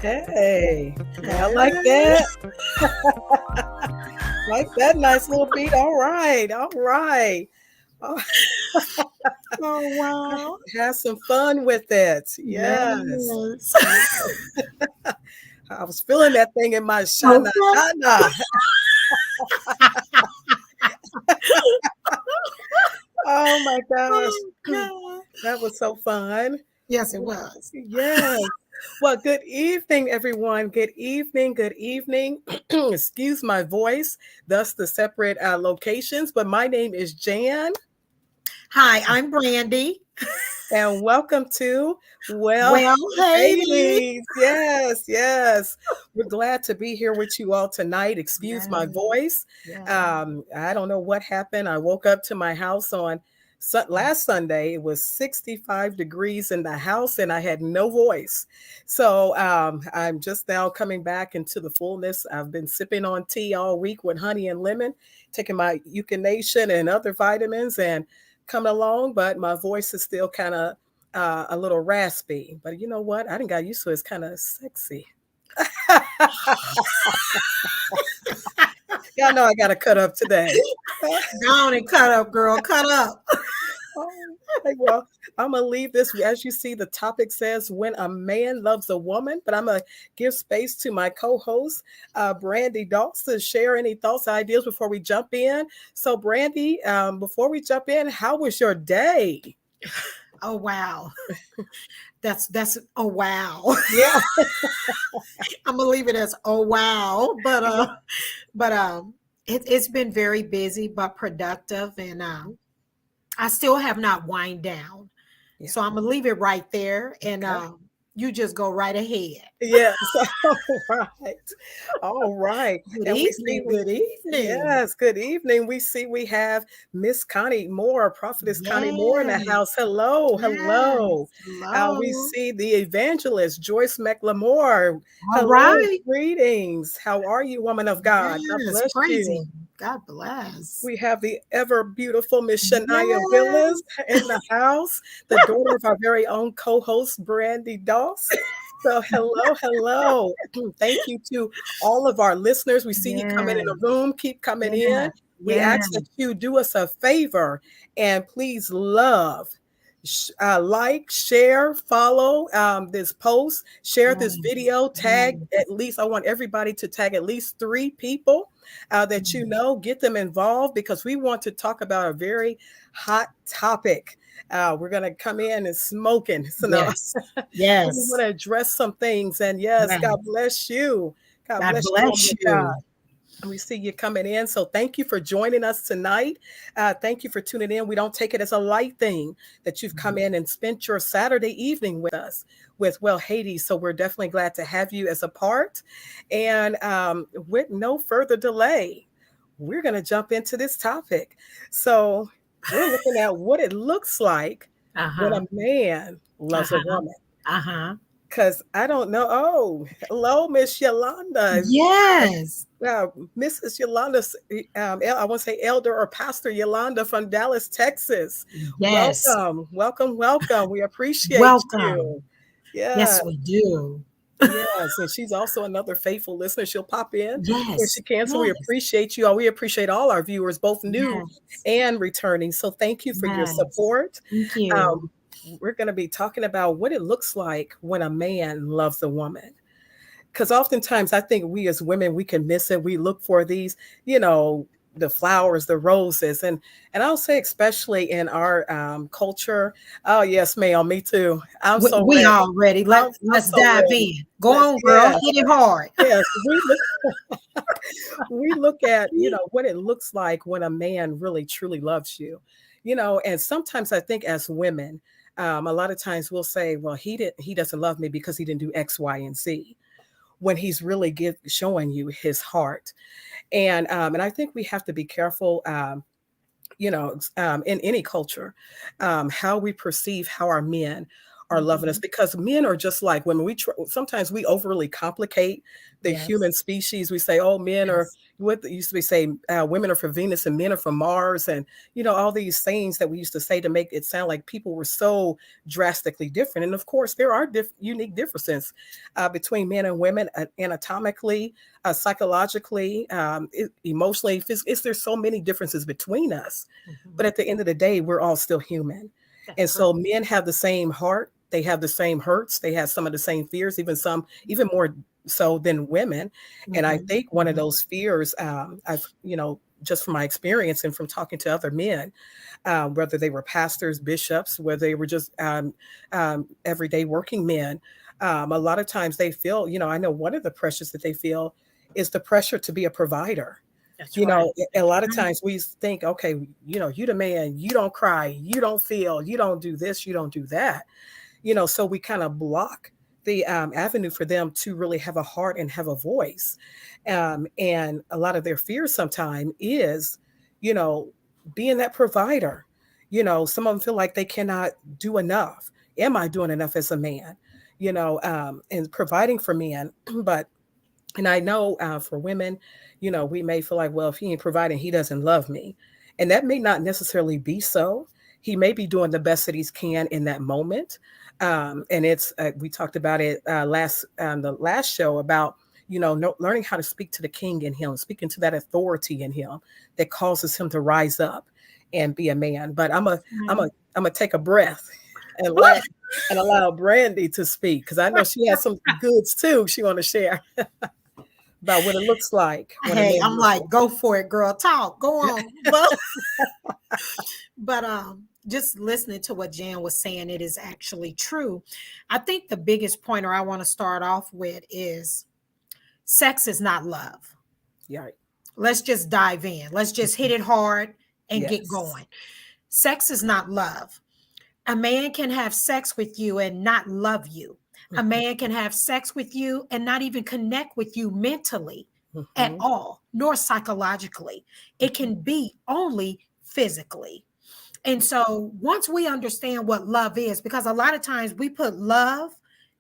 Hey, I like that. Like that nice little beat. All right, all right. Oh, Oh, wow. have some fun with it. Yes. Yes. I was feeling that thing in my shana Okay. shana. Oh my gosh. Oh, God. That was so fun. Yes, it was. Yes. Well, good evening, everyone. Good evening. Good evening. Excuse my voice, thus the separate locations. But my name is Jan, Hi, I'm Brandy. and welcome to Well, Well, hey, hey. ladies. Yes, yes. We're glad to be here with you all tonight. Excuse my Yes. voice. Yeah. I don't know what happened. I woke up to my house on last Sunday. It was 65 degrees in the house, and I had no voice. So I'm just now coming back into the fullness. I've been sipping on tea all week with honey and lemon, taking my eucanation and other vitamins, and coming along. But my voice is still kind of a little raspy. But you know what? I didn't got used to it. It's kind of sexy. Y'all know I got to cut up today. Go on and cut up, girl. Cut up. Well, I'm going to leave this. As you see, the topic says when a man loves a woman, but I'm going to give space to my co-host, Brandy Dawes, to share any thoughts, ideas before we jump in. So, Brandy, before we jump in, how was your day? Oh, wow. That's oh, wow. Yeah. I'm gonna leave it as oh, wow. But it's been very busy but productive, and I still have not wind down. Yeah. So I'm gonna leave it right there, and Okay. you just go right ahead. Yes. All right. All right. Good And we evening. see, Good evening. yes, good evening. We see we have Miss Connie Moore, Prophetess Connie Moore in the Yes. house. Hello, hello. Yes. We Hello. see the evangelist, Joyce McLemore. All Hello, right. greetings. How are you, woman of God? God Yes. bless Praise you. him. God bless. We have the ever beautiful Miss Shania Yes. Willis in the house, the daughter of our very own co-host, Brandy Doss. So hello, hello. Thank you to all of our listeners. We see you coming in Yes. the room. Keep coming in. Yes. We ask Yes. that you do us a favor and please love, like, share, follow this post, share this Yes. video, tag Yes. at least, I want everybody to tag at least 3 people that you know, get them involved because we want to talk about a very hot topic. We're going to come in and smoking. So no, Yes. we Yes. want to address some things. And yes, Yes. God bless you. God God bless you, woman bless of you. God. We see you coming in. So thank you for joining us tonight. Thank you for tuning in. We don't take it as a light thing that you've come in and spent your Saturday evening with us with Well Hades. So we're definitely glad to have you as a part. And with no further delay, we're going to jump into this topic. So we're looking at what it looks like when Uh-huh. a man loves a Uh-huh. woman. Uh-huh. Because I don't know. Oh, hello, Miss Yolanda. Yes. Uh, Mrs. Yolanda, I want to say Elder or Pastor Yolanda from Dallas, Texas. Yes. Welcome, welcome, welcome. We appreciate Welcome. you. Yeah, Yes, we do. yes. And she's also another faithful listener. She'll pop in when she Yes. can. So we Yes. appreciate you all. We appreciate all our viewers, both new Yes. and returning. So thank you for your Yes. support. Thank you. Um, we're going to be talking about what it looks like when a man loves a woman, because oftentimes I think we as women, we can miss it. We look for these, you know, the flowers, the roses, and I'll say especially in our culture. Oh yes, ma'am, me too. I'm We, so we ready. all ready. I'm Let's so dive ready. in. Go Let's, on, girl. yes, Hit it hard. yes. We look at, you know, what it looks like when a man really truly loves you, you know. And sometimes I think as women, a lot of times we'll say, well, he doesn't love me because he didn't do X, Y, and Z, when he's really showing you his heart. And I think we have to be careful, you know, in any culture, how we perceive how our men are loving us, Mhm. because men are just like women. Sometimes we overly complicate the Yes. human species. We say, oh, men are Yes. what they used to be saying, women are for Venus and men are for Mars, and you know, all these sayings that we used to say to make it sound like people were so drastically different. And of course, there are unique differences between men and women, anatomically, psychologically, emotionally. There's so many differences between us, but Mhm. at the end of the day, we're all still human. And That's right. so men have the same heart, they have the same hurts, they have some of the same fears, even more so than women. And I Mhm. think one of Mhm. those fears, I've, you know, just from my experience and from talking to other men, whether they were pastors, bishops, whether they were just everyday working men, a lot of times they feel, you know, I know one of the pressures that they feel is the pressure to be a provider. That's You right. know, a That's lot of right. times we think, okay, you know, you the man, you don't cry, you don't feel, you don't do this, you don't do that. You know, so we kind of block the avenue for them to really have a heart and have a voice. And a lot of their fears sometimes is, you know, being that provider. You know, some of them feel like they cannot do enough. Am I doing enough as a man? You know, and providing for men. But and I know for women, you know, we may feel like, well, if he ain't providing, he doesn't love me. And that may not necessarily be so. He may be doing the best that he can in that moment. And we talked about it the last show about, you know, learning how to speak to the king in him, speaking to that authority in him that causes him to rise up and be a man. But I'm a, Right. I'm gonna take a breath and let and allow Brandy to speak, because I know she has some goods too she want to share about what it looks like when a Hey, man I'm loves like, go for it, girl. Talk. Go on. But just listening to what Jan was saying, it is actually true. I think the biggest pointer I want to start off with is sex is not love. you. Yeah. Let's just dive in. Let's just hit it hard and get Yes. going. Sex is not love. A man can have sex with you and not love you. A Mhm, man can have sex with you and not even connect with you mentally at mhm, all, nor psychologically. It can be only physically. And so once we understand what love is, because a lot of times we put love,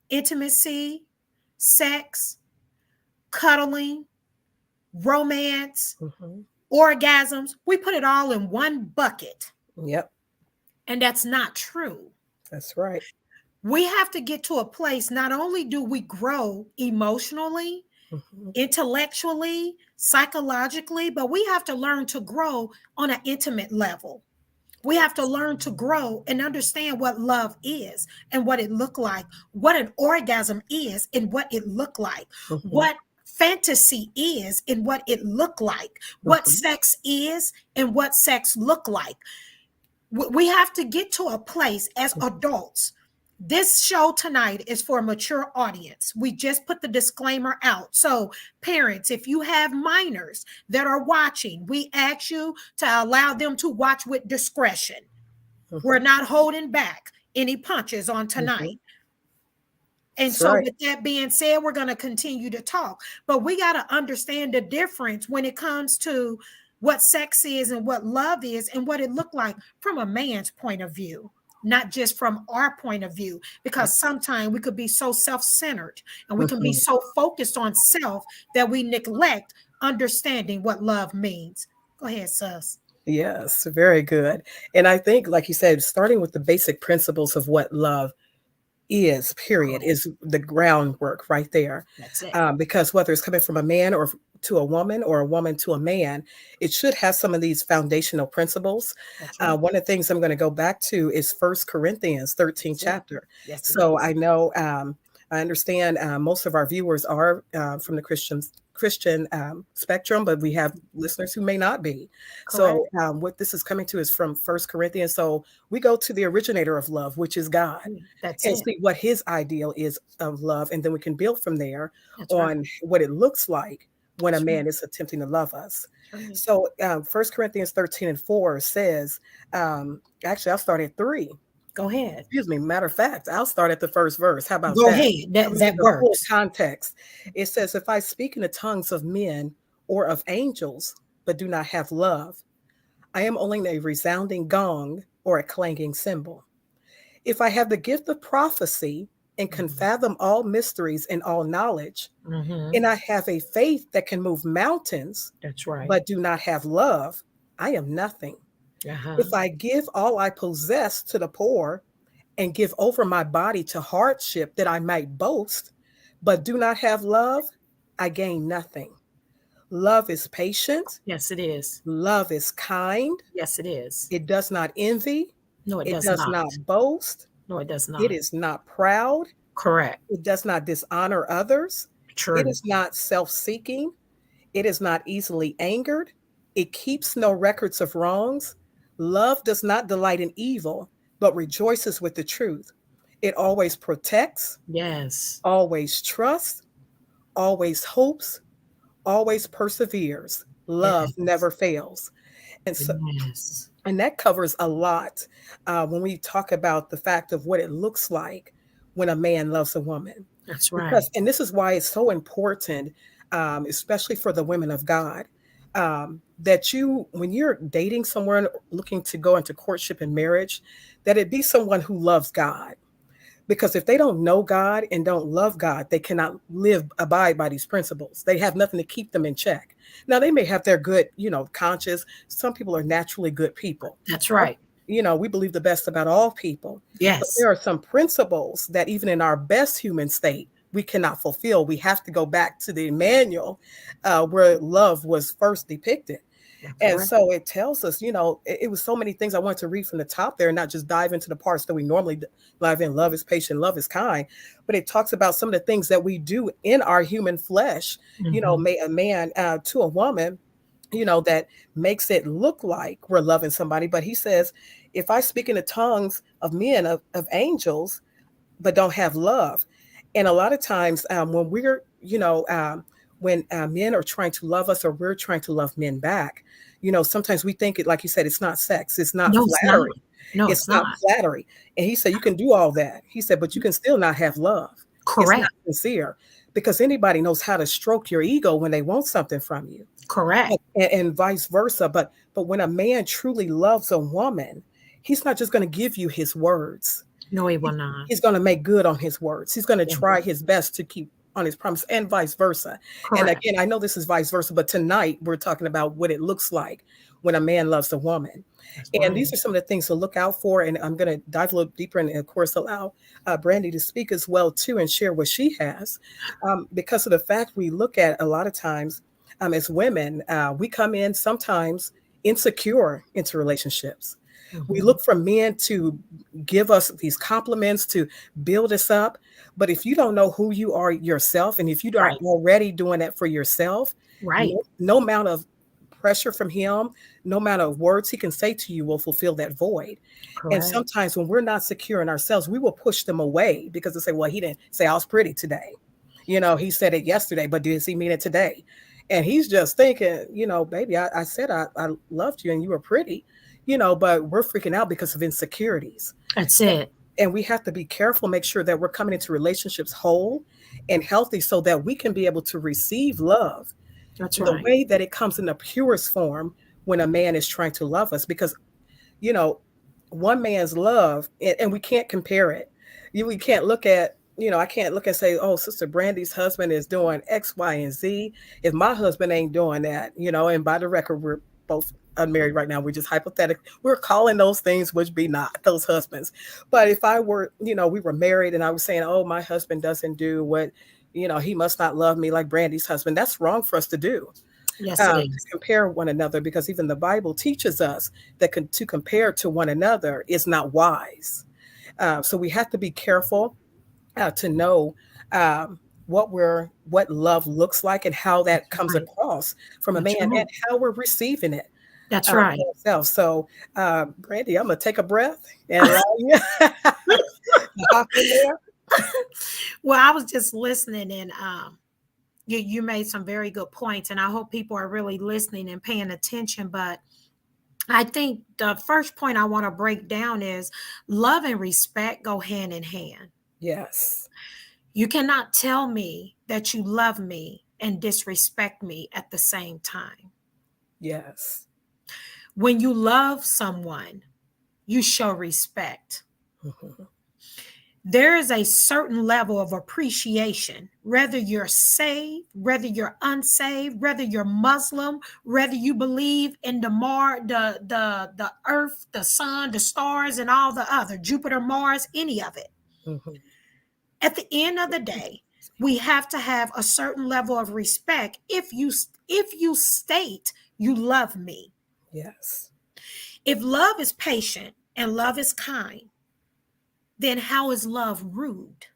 intimacy, sex, cuddling, romance, mhm. orgasms, we put it all in one bucket. Yep, And that's not true. that's right. We have to get to a place, not only do we grow emotionally, Mhm, intellectually, psychologically, but we have to learn to grow on an intimate level. We have to learn to grow and understand what love is and what it looked like, what an orgasm is and what it looked like, mhm, what fantasy is and what it looked like, what mhm, sex is and what sex looked like. We have to get to a place as adults. This show tonight is for a mature audience. We just put the disclaimer out. So, parents, if you have minors that are watching, we ask you to allow them to watch with discretion. We're Mhm, not holding back any punches on mhm. tonight. And That's so, right. with that being said, we're going to continue to talk. But we got to understand the difference when it comes to what sex is and what love is and what it looked like from a man's point of view, not just from our point of view. Because sometimes we could be so self centered and we can be Mhm. so focused on self that we neglect understanding what love means. Go ahead, sus. Yes, very good. And I think, like you said, starting with the basic principles of what love is, period, Correct. is the groundwork right there. That's it. Because whether it's coming from a man or to a woman or a woman to a man, it should have some of these foundational principles. That's right. One of the things I'm going to go back to is First Corinthians 13 That's it. chapter. Yes, it So is. I know, I understand most of our viewers are from the Christian spectrum, but we have listeners who may not be. So Correct. what this is coming to is from First Corinthians. So we go to the originator of love, which is God, That's and it. see what his ideal is of love, and then we can build from there That's right. on what it looks like when a That's right. man is attempting to love us. That's right. So 1 Corinthians 13 and 4 says, actually I'll start at 3. Go ahead. Excuse me, matter of fact, I'll start at the first verse. How about Go that? ahead. I'm That gonna give that the full works. context. It says, if I speak in the tongues of men or of angels but do not have love, I am only a resounding gong or a clanging cymbal. If I have the gift of prophecy and can Mhm. fathom all mysteries and all knowledge, Mhm. and I have a faith that can move mountains, That's right. but do not have love, I am nothing. Uh-huh. If I give all I possess to the poor and give over my body to hardship that I might boast, but do not have love, I gain nothing. Love is patient, Yes, it is. love is kind, Yes, it is. it does not envy, No, it it does does not. not boast, No, it does it not. is not proud, Correct. it does not dishonor others. It True. is not self seeking. It is not easily angered. It keeps no records of wrongs. Love does not delight in evil, but rejoices with the truth. It always protects, Yes. always trusts, always hopes, always perseveres. Love Yes. never fails. And so, Yes. and that covers a lot when we talk about the fact of what it looks like when a man loves a woman. That's right. Because, and this is why it's so important, especially for the women of God, that you, when you're dating someone looking to go into courtship and marriage, that it be someone who loves God, because if they don't know God and don't love God, they cannot abide by these principles. They have nothing to keep them in check. Now they may have their good, conscience. Some people are naturally good people. That's Our- right. we believe the best about all people, but Yes. there are some principles that even in our best human state we cannot fulfill. We have to go back to the manual where love was first depicted. That's And right. so it tells us, it was so many things I wanted to read from the top there, and not just dive into the parts that we normally dive in. Love is patient, love is kind. But it talks about some of the things that we do in our human flesh, Mhm. may a man to a woman, that makes it look like we're loving somebody. But he says, if I speak in the tongues of men, of angels, but don't have love. And a lot of times when we're, when men are trying to love us or we're trying to love men back, sometimes we think it, like you said, it's not sex, it's not No, it's not. flattery. No, It's it's not not. flattery. And he said, you can do all that. He said, but you can still not have love. It's not Correct. sincere, because anybody knows how to stroke your ego when they want something from you, Correct. and vice versa. But when a man truly loves a woman, he's not just going to give you his words. No, he will He- not. He's going to make good on his words. He's going to Yeah. try his best to keep on his promise, and vice versa. And Correct. again, I know this is vice versa, but tonight we're talking about what it looks like when a man loves a woman. That's And right. these are some of the things to look out for. And I'm going to dive a little deeper and, of course, allow Brandy to speak as well, too, and share what she has. Because of the fact we look at a lot of times as women, we come in sometimes insecure into relationships. We Mhm. look for men to give us these compliments, to build us up. But if you don't know who you are yourself, and if you aren't Right. already doing that for yourself, Right. no amount of pressure from him, no matter words he can say to you, will fulfill that void. And Correct. sometimes when we're not secure in ourselves, we will push them away because they say, well, he didn't say I was pretty today. He said it yesterday, but does he mean it today? And he's just thinking, baby, I said I loved you and you were pretty, but we're freaking out because of insecurities. That's it. And we have to be careful, make sure that we're coming into relationships whole and healthy so that we can be able to receive love That's the right. way that it comes in the purest form when a man is trying to love us. Because, you know, one man's love, and we can't compare it. We can't look at, I can't look and say, oh, Sister Brandy's husband is doing X, Y, and Z. If my husband ain't doing that, and by the record, we're both unmarried right now. We're just hypothetical. We're calling those things which be not those husbands. But if I were, we were married and I was saying, oh, my husband doesn't do what, he must not love me like Brandy's husband. That's wrong for us to do. Yes, it To is. compare one another, because even the Bible teaches us that to compare to one another is not wise. So we have to be careful to know what love looks like and how that That's comes right. across from a man That's and right. how we're receiving it That's for right. ourselves. So, Brandy, I'm gonna take a breath and allow you to hop in there. Well, I was just listening, and you made some very good points, and I hope people are really listening and paying attention. But I think the first point I want to break down is love and respect go hand in hand. Yes, You cannot tell me that you love me and disrespect me at the same time. yes, When you love someone, you show respect. mhm, There is a certain level of appreciation, whether you're saved, whether you're unsaved, whether you're Muslim, whether you believe in the earth, the sun, the stars, and all the other, Jupiter, Mars, any of it. mhm. At the end of the day, we have to have a certain level of respect if you state you love me. Yes, If love is patient and love is kind, then how is love rude?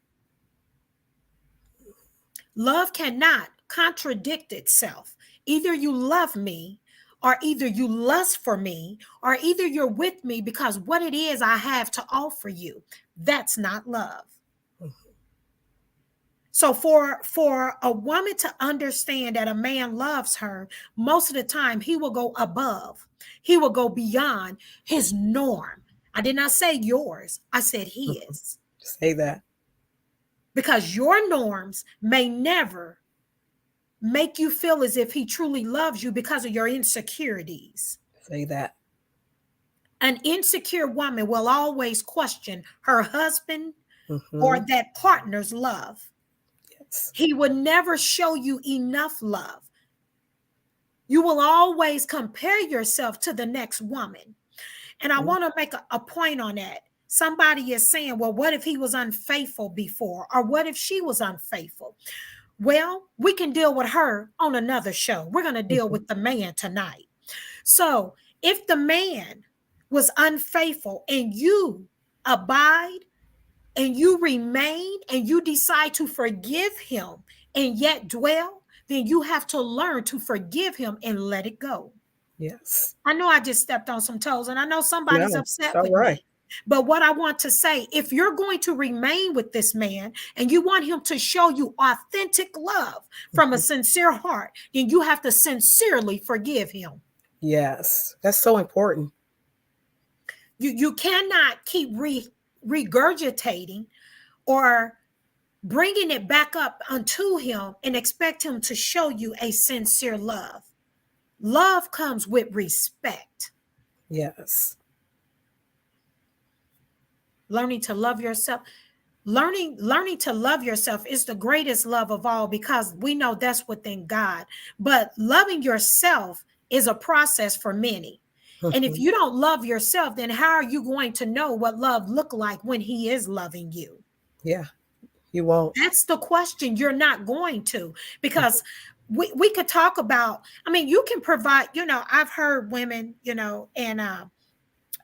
Love cannot contradict itself. Either you love me, or either you lust for me, or either you're with me because what it is I have to offer you. That's not love. mhm, So for a woman to understand that a man loves her, most of the time he will go above. He will go beyond his norm. I did not say yours. I said mhm. his. Say that. Because your norms may never make you feel as if he truly loves you because of your insecurities. Say that. An insecure woman will always question her husband or Hmm. that partner's love. Yes. He would never show you enough love. You will always compare yourself to the next woman. And I Mhm. want to make a point on that. Somebody is saying, well, what if he was unfaithful before? Or what if she was unfaithful? Well, we can deal with her on another show. We're going to deal Mhm. with the man tonight. So if the man was unfaithful and you abide and you remain and you decide to forgive him and yet dwell, then you have to learn to forgive him and let it go. Yes. I know I just stepped on some toes and I know somebody's No, it's upset all with right. me. But what I want to say, if you're going to remain with this man and you want him to show you authentic love from a Mhm. sincere heart, then you have to sincerely forgive him. Yes, that's so important. You cannot keep regurgitating or bringing it back up unto him and expect him to show you a sincere love. Love comes with respect. Yes. Learning to love yourself. Learning to love yourself is the greatest love of all because we know that's within God. But loving yourself is a process for many. And if Mhm. you don't love yourself, then how are you going to know what love look like when he is loving you? Yeah, you won't. That's the question. You're not going to, Mhm. because we could talk about, I mean, you can provide, I've heard women, and I'm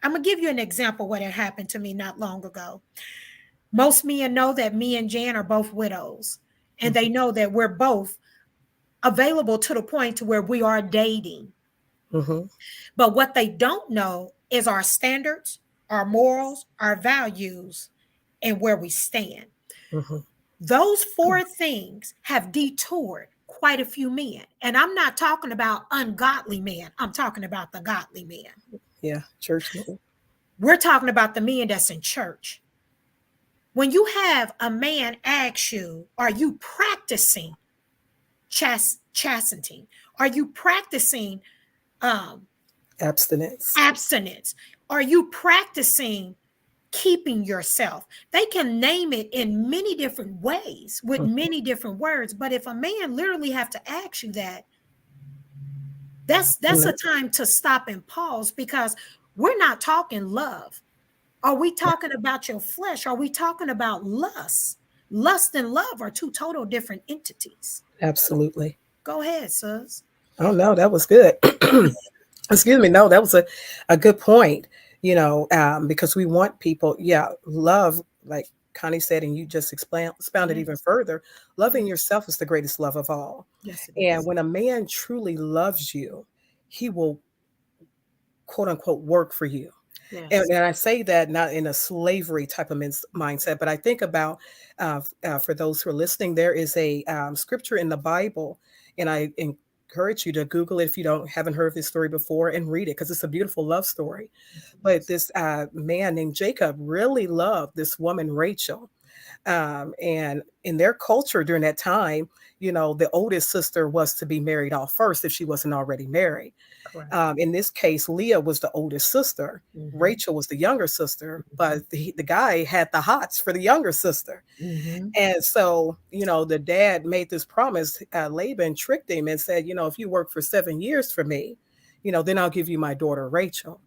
gonna give you an example what had happened to me not long ago. Most men know that me and Jan are both widows, and they Mhm. know that we're both available to the point to where we are dating. Mm-hmm. But what they don't know is our standards, our morals, our values, and where we stand. Mm-hmm. Those four things have detoured quite a few men. And I'm not talking about ungodly men, I'm talking about the godly men. Yeah, church man. We're talking about the men that's in church. When you have a man ask you, are you practicing chastity? Are you practicing um, Abstinence. abstinence? Are you practicing keeping yourself? They can name it in many different ways with Mm-hmm. many different words. But if a man literally have to ask you that, that's a time to stop and pause, because we're not talking love. Are we Yeah, talking about your flesh? Are we talking about lust? Lust and love are two total different entities. absolutely. Go ahead, sis. Oh no, that was good. Excuse me. No, that was a good point. Because we want people, yeah, love, like Connie said, and you just expounded even Yes. further. Loving Yes. yourself is the greatest love of all. Yes, it And is. when a man truly loves you, he will quote unquote work for you. Yes. And I say that not in a slavery type of mindset, but I think about for those who are listening, there is a scripture in the Bible, and I encourage you to Google it if you don't haven't heard this story before and read it because it's a beautiful love story. Yes, it But is. this man named Jacob really loved this woman Rachel, and in their culture during that time, the oldest sister was to be married off first if she wasn't already married. Correct. In this case, Leah was the oldest sister. Mm-hmm. Rachel was the younger sister, but the guy had the hots for the younger sister. Mm-hmm. And so, the dad made this promise. Laban tricked him and said, if you work for 7 years for me, then I'll give you my daughter, Rachel.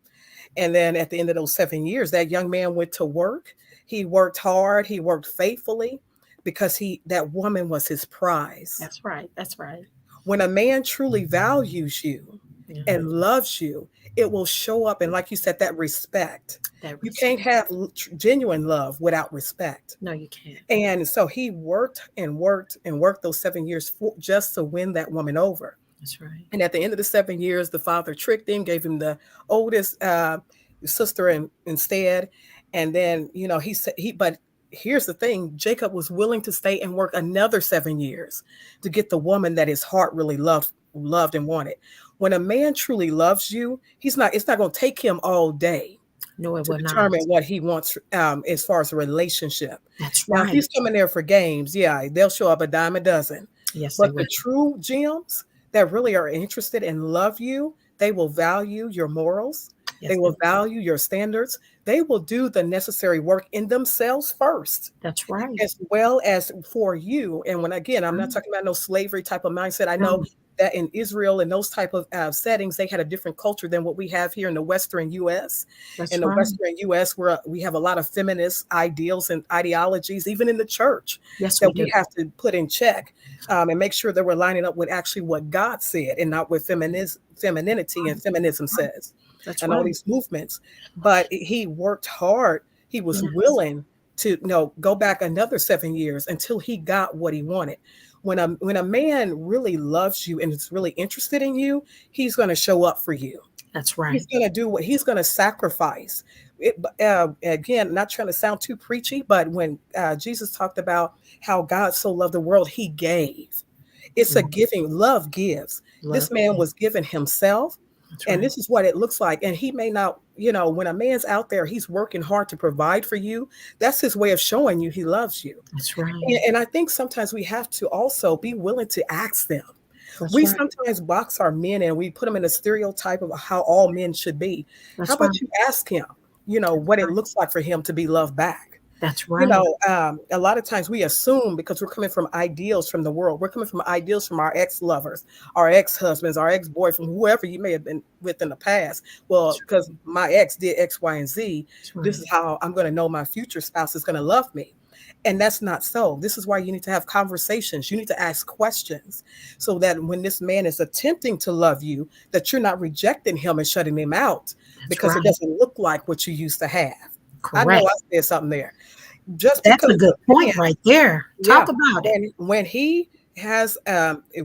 And then at the end of those 7 years, that young man went to work. He worked hard. He worked faithfully because that woman was his prize. That's right. That's right. When a man truly values you Yeah. and loves you, it will show up. And like you said, that respect. That You can't respect. have genuine love without respect. No, you can't. And so he worked and worked and worked those 7 years just to win that woman over. That's right. And at the end of the 7 years, the father tricked him, gave him the oldest sister instead. And then, he said, but here's the thing, Jacob was willing to stay and work another 7 years to get the woman that his heart really loved and wanted. When a man truly loves you, it's not going to take him all day No, it to will not. determine what he wants as far as a relationship. That's Now, if right. he's coming there for games, yeah, they'll show up a dime a dozen. Yes, they But will. the true gems that really are interested and love you, they will value your morals. Yes, They they will will. value your standards. They will do the necessary work in themselves first, That's right. as well as for you. And when again, I'm not Right. talking about no slavery type of mindset. I know No, that in Israel and those type of settings, they had a different culture than what we have here in the Western U.S. In that's the right. Western U.S., where we have a lot of feminist ideals and ideologies, even in the church, Yes, we that do. we have to put in check and make sure that we're lining up with actually what God said and not what femininity and feminism Right. says That's and all right. these movements. But he worked hard. He was Yes. willing to go back another 7 years until he got what he wanted. When a man really loves you and is really interested in you, he's going to show up for you. That's He's right. going to do what he's going to sacrifice. Again, not trying to sound too preachy, but when Jesus talked about how God so loved the world, he gave. It's a Mhm. giving. Love gives. This Love. man was given himself, That's and right. this is what it looks like. And he may not, when a man's out there, he's working hard to provide for you. That's his way of showing you he loves you. That's right. And I think sometimes we have to also be willing to ask them. That's We right. sometimes box our men and we put them in a stereotype of how all men should be. How That's right. about you ask him, That's what it right. looks like for him to be loved back? That's right. A lot of times we assume because we're coming from ideals from the world, we're coming from ideals from our ex lovers, our ex husbands, our ex boyfriend, whoever you may have been with in the past. That's Well, right. because my ex did X, Y, and Z, That's this right. is how I'm going to know my future spouse is going to love me. And that's not so. This is why you need to have conversations. You need to ask questions so that when this man is attempting to love you, that you're not rejecting him and shutting him out That's because it right. doesn't look like what you used to have. I know Correct. I said something there. Just That's because a good a man, point right there. yeah, Talk about it. when he has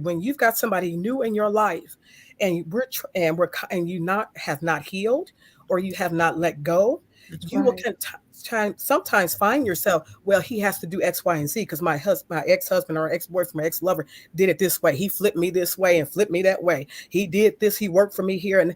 when you've got somebody new in your life, and and you not have not healed, or you have not let go, That's you will right. sometimes find yourself, well, he has to do X, Y, and Z because my ex-husband or ex-boyfriend or ex-lover did it this way. He flipped me this way and flipped me that way. He did this. He worked for me here, and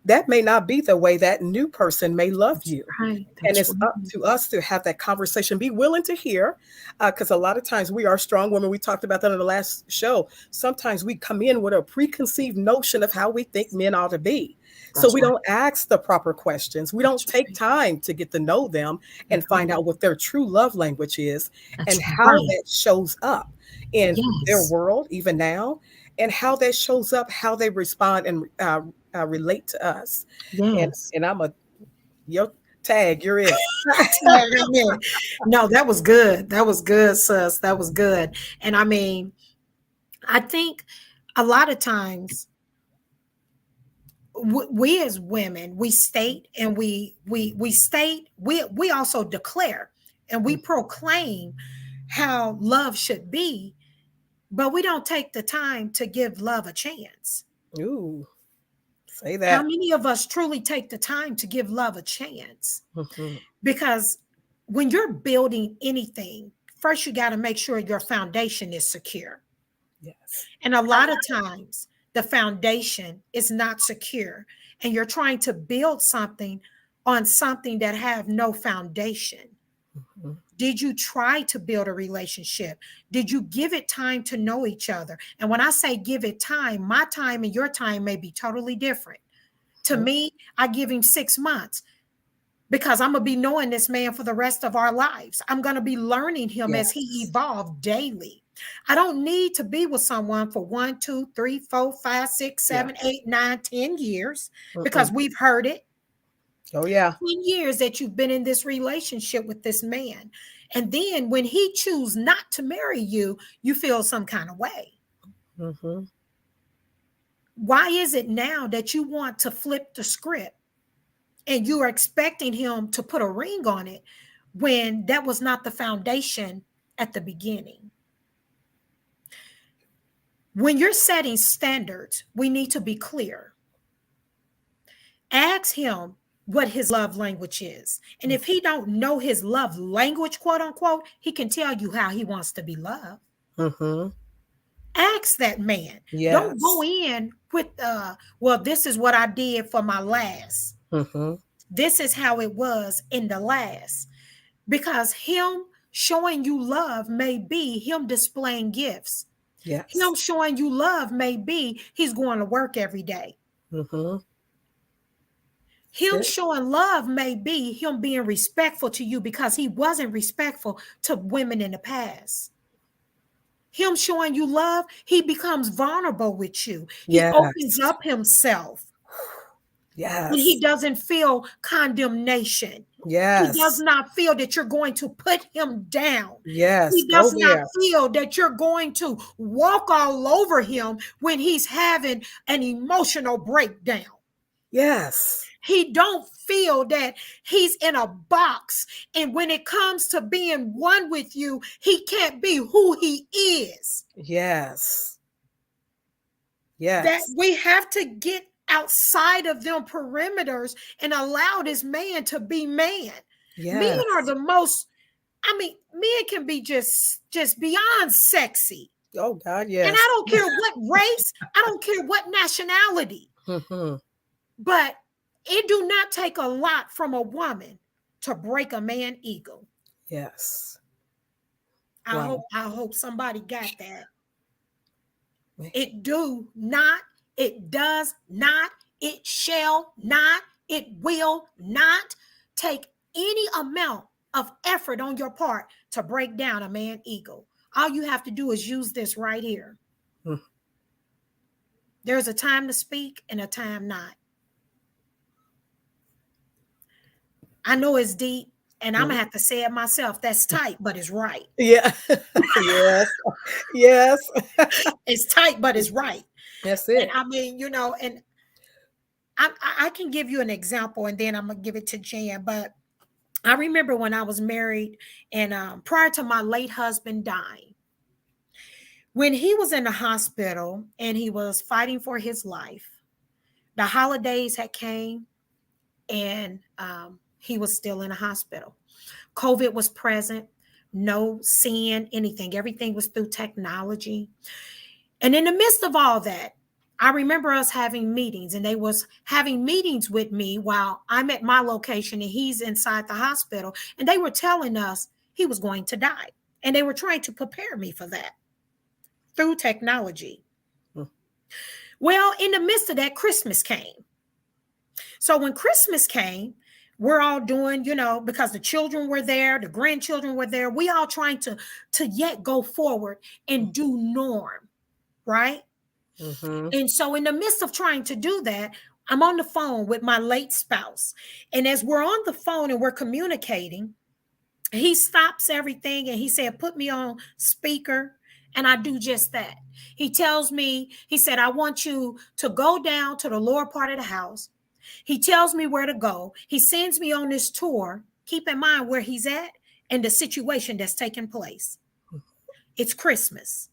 that may not be the way that new person may love That's you. right. And That's it's up right. to us to have that conversation, be willing to hear, because a lot of times we are strong women. We talked about that in the last show. Sometimes we come in with a preconceived notion of how we think men ought to be. So That's we right. don't ask the proper questions. We don't That's take right. time to get to know them and That's find right. out what their true love language is, and That's how right. that shows up in their Yes. world, even now, and how that shows up, how they respond and relate to us. And Yes. I'm a your tag, you're it. Tag 'em in. No, that was good. That was good, sis. That was good. And I mean, I think a lot of times we as women, we state and we state, we also declare and we proclaim how love should be, but we don't take the time to give love a chance. Ooh, say How that. many of us truly take the time to give love a chance? Mhm. Because when you're building anything, first you got to make sure your foundation is secure. Yes. And a lot of times the foundation is not secure and you're trying to build something on something that have no foundation. Mhm. Did you try to build a relationship? Did you give it time to know each other? And when I say give it time, my time and your time may be totally different. To Mhm. me, I give him 6 months because I'm going to be knowing this man for the rest of our lives. I'm going to be learning him as he Yes. evolved daily. I don't need to be with someone for 1, 2, 3, 4, 5, 6, Yeah. 7, 8, 9, 10 years Mm-mm. because we've heard it. Oh yeah. 10 years that you've been in this relationship with this man. And then when he choose not to marry you, you feel some kind of way. Mm-hmm. Why is it now that you want to flip the script and you are expecting him to put a ring on it when that was not the foundation at the beginning? When you're setting standards, we need to be clear. Ask him what his love language is. And if he don't know his love language, quote unquote, he can tell you how he wants to be loved. Mm-hmm. Ask that man. Don't go Yes. in with well, this is what I did for my last. Mm-hmm. This is how it was in the last. Because him showing you love may be him displaying gifts. Him Yes. showing you love may be he's going to work every day. Mm-hmm. That's Him it. showing love may be him being respectful to you because he wasn't respectful to women in the past. Him showing you love, he becomes vulnerable with you. He opens Yes. up himself and he Yes. doesn't feel condemnation. He does Yes. not feel that you're going to put him down. Yes. He Go does not there. feel that you're going to walk all over him when he's having an emotional breakdown. Yes. He don't feel that he's in a box and when it comes to being one with you, he can't be who he is. Yes. That Yes. we have to get outside of them perimeters and allow this man to be man. Men are Yes. the most, I mean, men can be just beyond sexy. Oh God, And I yes. don't care what race, I don't care what nationality, Mm-hmm. but it do not take a lot from a woman to break a man ego. Yes. I Wow. hope I hope somebody got that. Man. It do not, it does not, it shall not, it will not take any amount of effort on your part to break down a man ego. All you have to do is use this right here. Mm. There's a time to speak and a time not. I know it's deep and I'm Mm. gonna have to say it myself. That's tight, but it's right. Yeah. Yes. Yes. It's tight, but it's right. That's And it. I mean, and I can give you an example and then I'm gonna give it to Jan. But I remember when I was married and prior to my late husband dying, When he was in the hospital and he was fighting for his life, the holidays had came, and he was still in the hospital. COVID was present, no seeing anything. Everything was through technology. And in the midst of all that, I remember us having meetings, and they was having meetings with me while I'm at my location and he's inside the hospital. And they were telling us he was going to die. And they were trying to prepare me for that through technology. Mm. Well, in the midst of that, Christmas came. So when Christmas came, we're all doing, because the children were there, the grandchildren were there. We all trying to yet go forward and do norm, right? Mm-hmm. And so in the midst of trying to do that, I'm on the phone with my late spouse. And as we're on the phone and we're communicating, he stops everything and he said, put me on speaker. And I do just that. He tells me, he said, I want you to go down to the lower part of the house. He tells me where to go. He sends me on this tour. Keep in mind where he's at and the situation that's taking place. It's Christmas.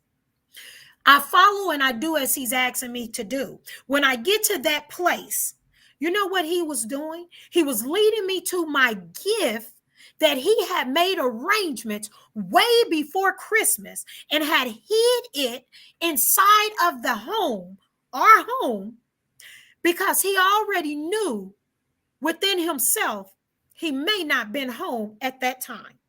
I follow and I do as he's asking me to do. When I get to that place, you know what he was doing? He was leading me to my gift that he had made arrangements way before Christmas and had hid it inside of the home, our home, because he already knew within himself he may not been home at that time.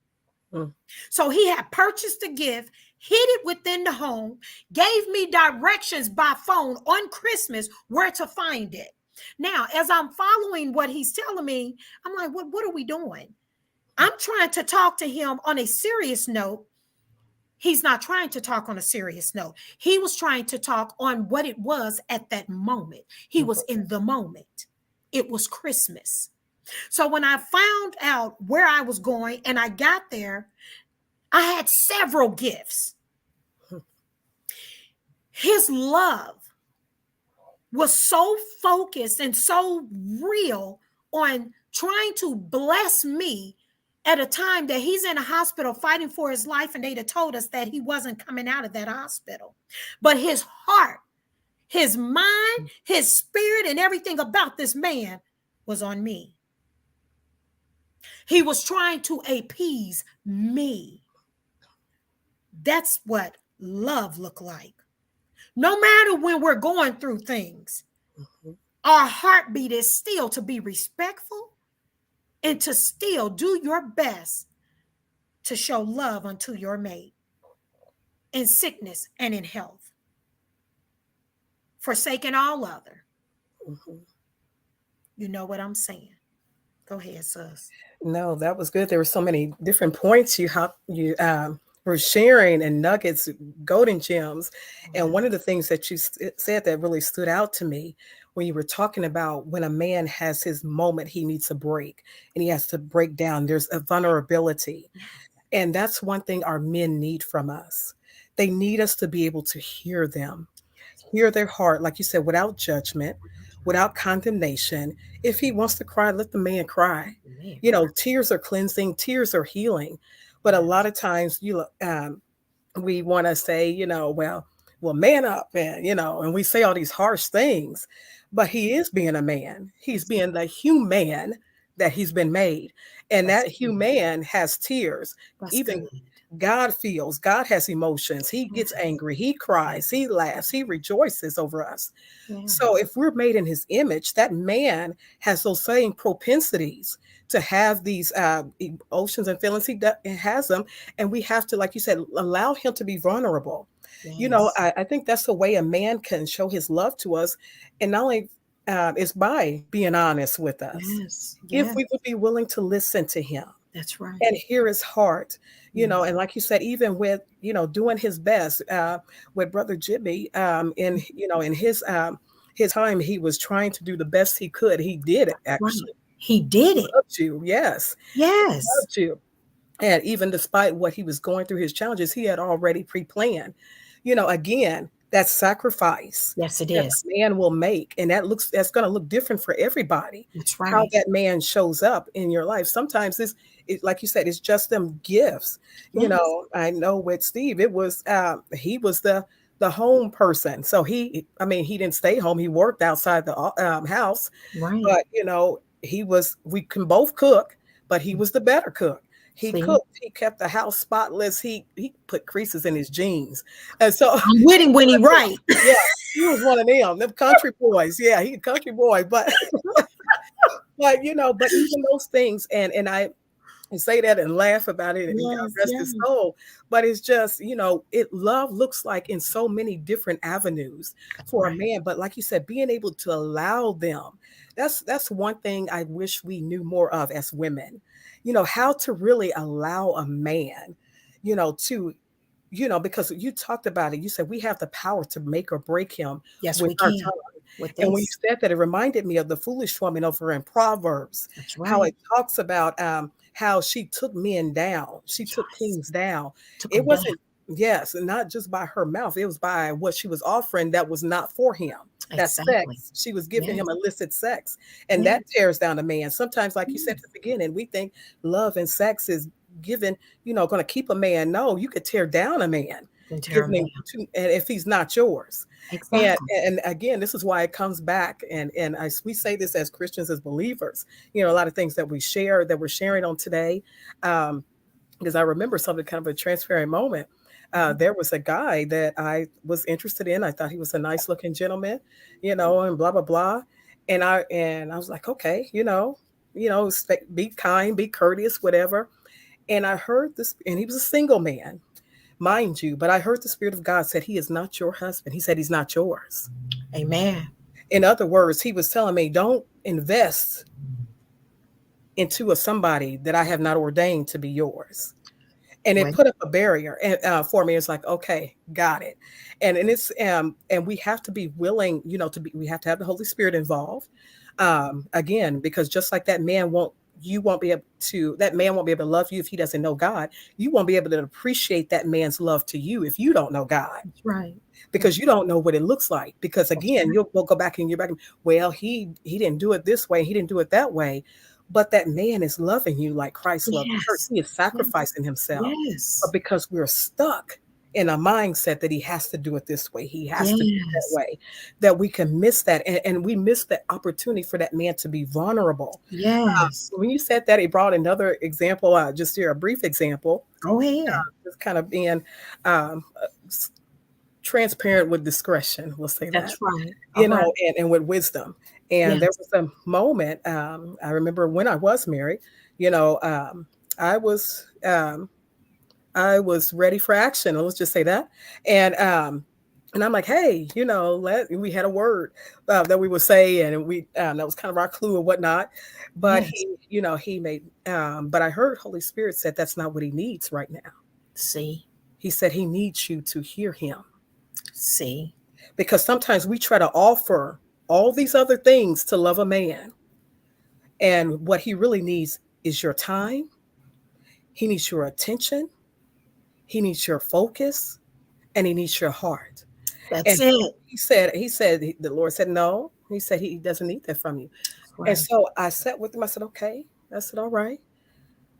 Mm. So he had purchased a gift, hid it within the home, gave me directions by phone on Christmas where to find it. Now, as I'm following what he's telling me, I'm like, what are we doing? I'm trying to talk to him on a serious note. He's not trying to talk on a serious note. He was trying to talk on what it was at that moment. He was in the moment. It was Christmas. So when I found out where I was going and I got there, I had several gifts. His love was so focused and so real on trying to bless me at a time that he's in a hospital fighting for his life, and they'd have told us that he wasn't coming out of that hospital. But his heart, his mind, his spirit, and everything about this man was on me. He was trying to appease me. That's what love looked like. No matter when we're going through things, our heartbeat is still to be respectful and to still do your best to show love unto your mate in sickness and in health, forsaking all other. Mm-hmm. You know what I'm saying? Go ahead, sis. No, that was good. There were so many different points you were sharing and nuggets, golden gems. And one of the things that you said that really stood out to me when you were talking about when a man has his moment, he needs a break and he has to break down. There's a vulnerability. And that's one thing our men need from us. They need us to be able to hear them, hear their heart, like you said, without judgment, without condemnation. If he wants to cry, let the man cry. Tears are cleansing, tears are healing. But a lot of times, we want to say, well, man up, and we say all these harsh things. But he is being a man. He's being the human that he's been made, and that human has tears. Even God feels, God has emotions. He gets angry, he cries, he laughs, he rejoices over us. So if we're made in his image, that man has those same propensities to have these emotions and feelings. He has them. And we have to, like you said, allow him to be vulnerable. I think that's the way a man can show his love to us. And not only is by being honest with us. If we would be willing to listen to him. That's right. And hear his heart, and like you said, even with, doing his best, with Brother Jimmy, in his time, he was trying to do the best he could. He did it, actually. He did it. He loved you. Yes. Yes. He loved you. And even despite what he was going through, his challenges, he had already pre-planned, again, that sacrifice. Yes, it that is. a man will make. And that's going to look different for everybody. That's right. How that man shows up in your life. Sometimes like you said, it's just them gifts. Yes. I know with Steve, it was he was the home person. So I mean, he didn't stay home. He worked outside the house, Right. but we can both cook, but he was the better cook. He See, cooked. He kept the house spotless. He put creases in his jeans, and so I'm with him when he right. yeah, he was one of them country boys. Yeah, he a country boy, but but even those things, and I say that and laugh about it, and God Yes, rest his yes. soul. But it's just, it love looks like in so many different avenues for a Right. man. But like you said, being able to allow them, that's one thing I wish we knew more of as women. How to really allow a man, to because you talked about it. You said we have the power to make or break him Yes, with we our can tongue. with And when you this. said that, it reminded me of the foolish woman over in Proverbs, That's how right. it talks about how she took men down, she took Yes. kings down. Took It him down. wasn't, yes, and not just by her mouth, it was by what she was offering that was not for him. That Exactly. sex, she was giving Yes. him illicit sex, and that Yes. tears down a man. Sometimes, like you said at Yes. the beginning, we think love and sex is given, going to keep a man. No, you could tear down a man, Can tear him giving him down. and if he's not yours. And Exactly. and again, this is why it comes back, and we say this as Christians, as believers. A lot of things that we share, that we're sharing on today, um, because I remember something, kind of a transparent moment. Mhm. There was a guy that I was interested in. I thought he was a nice looking gentleman, and blah blah blah. And I was like, okay, be kind, be courteous, whatever. And I heard this, and he was a single man, mind you, but I heard the Spirit of God said, he is not your husband. He said, he's not yours. Amen. In other words, he was telling me, don't invest into somebody that I have not ordained to be yours. And it Well, put up a barrier for me. It's like, okay, got it. And we have to be willing, we have to have the Holy Spirit involved. Again, because just like that man won't be able to love you if he doesn't know God. You won't be able to appreciate that man's love to you if you don't know God, that's right. because you don't know what it looks like. Because That's again, right. you'll go back and you're back. Well, he didn't do it this way. He didn't do it that way. But that man is loving you like Christ loved the church. Yes. He is Yes. sacrificing himself. But Yes. because we're stuck in a mindset that he has to do it this way, he has to do it that Yes. way, that we can miss that. And we miss the opportunity for that man to be vulnerable. Yes. When you said that, it brought another example, just here, a brief example, Go ahead. just kind of being um, transparent with discretion, we'll say that, That's right. All right. and with wisdom. And there Yes. was a moment, I remember when I was married, you know, um, I was um, I was ready for action. Let's just say that. And I'm like, hey, we had a word that we would say, and that was kind of our clue or whatnot. But Yes. he made. But I heard Holy Spirit said that's not what he needs right now. See. He said he needs you to hear him, See. because sometimes we try to offer all these other things to love a man, and what he really needs is your time. He needs your attention. He needs your focus, and he needs your heart. That's And it. the Lord said, no. He said he doesn't need that from you. And Right. so I sat with him. I said, okay. I said, all right.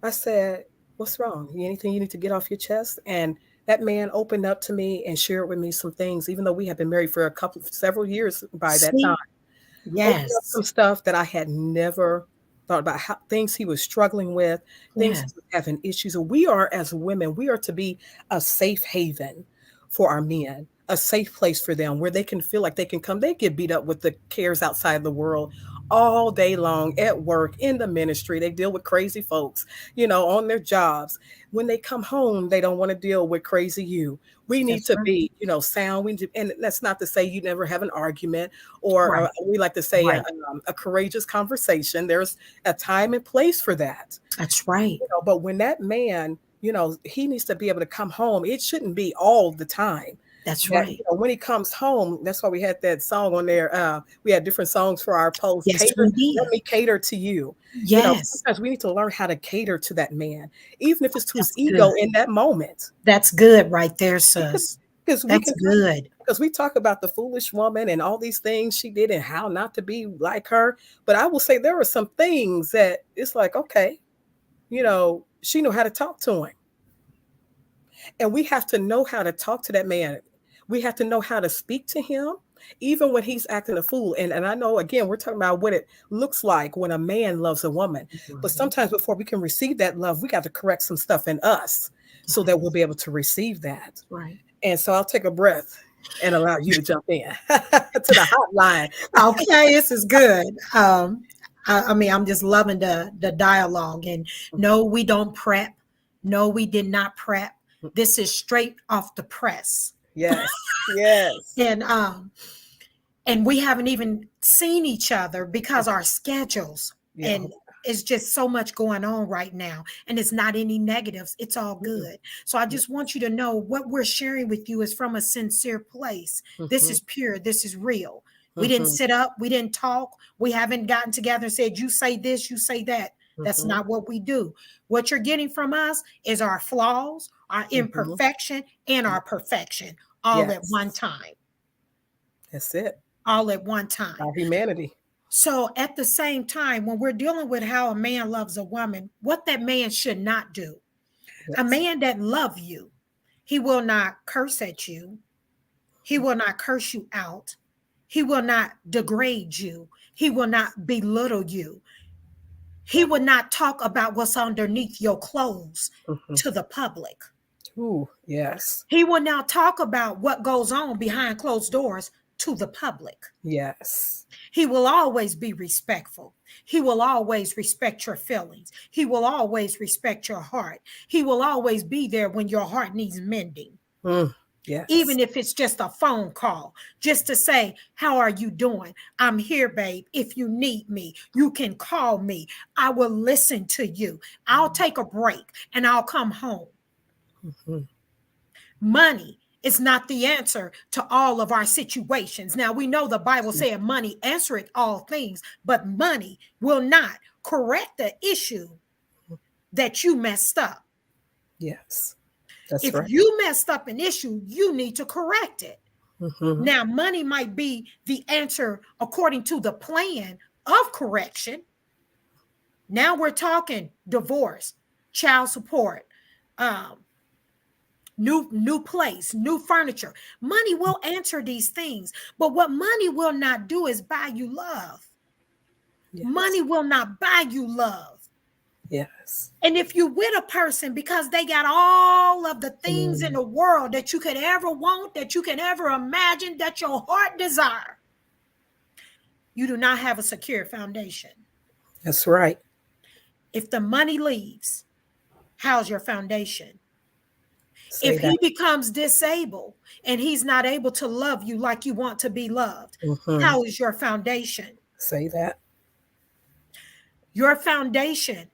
I said, what's wrong? Anything you need to get off your chest? And that man opened up to me and shared with me some things, even though we had been married for several years by that time. See. Opened up Yes. some stuff that I had never thought about, how things he was struggling with, things he Yes. was having issues. And we are, as women, we are to be a safe haven for our men, a safe place for them where they can feel like they can come. They get beat up with the cares outside the world all day long, at work, in the ministry. They deal with crazy folks, on their jobs. When they come home, they don't want to deal with crazy you. We need That's to right. be, sound. And that's not to say you never have an argument, or Right. we like to say Right. a courageous conversation. There's a time and place for that. That's right. But when that man, he needs to be able to come home. It shouldn't be all the time. That's That, right. when he comes home, that's why we had that song on there. We had different songs for our post. Yes, Cater, we let did. me cater to you. Yes. Sometimes we need to learn how to cater to that man, even if it's to his That's good. ego in that moment. That's good right there, Because sis. because we That's can good. because we talk about the foolish woman and all these things she did and how not to be like her. But I will say there are some things that it's like, okay, she knew how to talk to him. And we have to know how to talk to that man. We have to know how to speak to him, even when he's acting a fool. And I know, again, we're talking about what it looks like when a man loves a woman. But Right. sometimes before we can receive that love, we got to correct some stuff in us so that we'll be able to receive that. Right. And so I'll take a breath and allow you to jump in to the hotline. Okay, this is good. I mean, I'm just loving the dialogue. And no, we don't prep. No, we did not prep. This is straight off the press. Yes, yes. And we haven't even seen each other because our schedules, Yeah. and it's just so much going on right now, and it's not any negatives, it's all good. So I just want you to know what we're sharing with you is from a sincere place. This Mm-hmm. is pure, this is real. We didn't Mm-hmm. sit up, we didn't talk, we haven't gotten together and said, you say this, you say that. That's Mm-hmm. not what we do. What you're getting from us is our flaws, our Mm-hmm. imperfection, and our perfection all at one Yes, time. that's it. All at one time. Our humanity. So at the same time, when we're dealing with how a man loves a woman, what that man should not do. A Yes. man that loves you, he will not curse at you. He will not curse you out. He will not degrade you. He will not belittle you. He will not talk about what's underneath your clothes Mm-hmm. to the public. Ooh, yes. He will now talk about what goes on behind closed doors to the public. Yes. He will always be respectful. He will always respect your feelings. He will always respect your heart. He will always be there when your heart needs mending. Mm, yes. Even if it's just a phone call, just to say, how are you doing? I'm here, babe. If you need me, you can call me. I will listen to you. I'll take a break and I'll come home. Mm-hmm. Money is not the answer to all of our situations. Now, we know the Bible said money answereth all things, but money will not correct the issue that you messed up. Yes. That's If right. you messed up an issue, you need to correct it. Mm-hmm. Now, money might be the answer according to the plan of correction. Now we're talking divorce, child support, um, new place, new furniture. Money will answer these things, but what money will not do is buy you love. Yes. Money will not buy you love. Yes. And if you with a person because they got all of the things in Mm, the world that you could ever want, that you can ever imagine, that your heart desire, you do not have a secure foundation. that's right. If the money leaves, how's your foundation? Say If that. he becomes disabled and he's not able to love you like you want to be loved, Mm-hmm. how is your foundation? Say that. Your foundation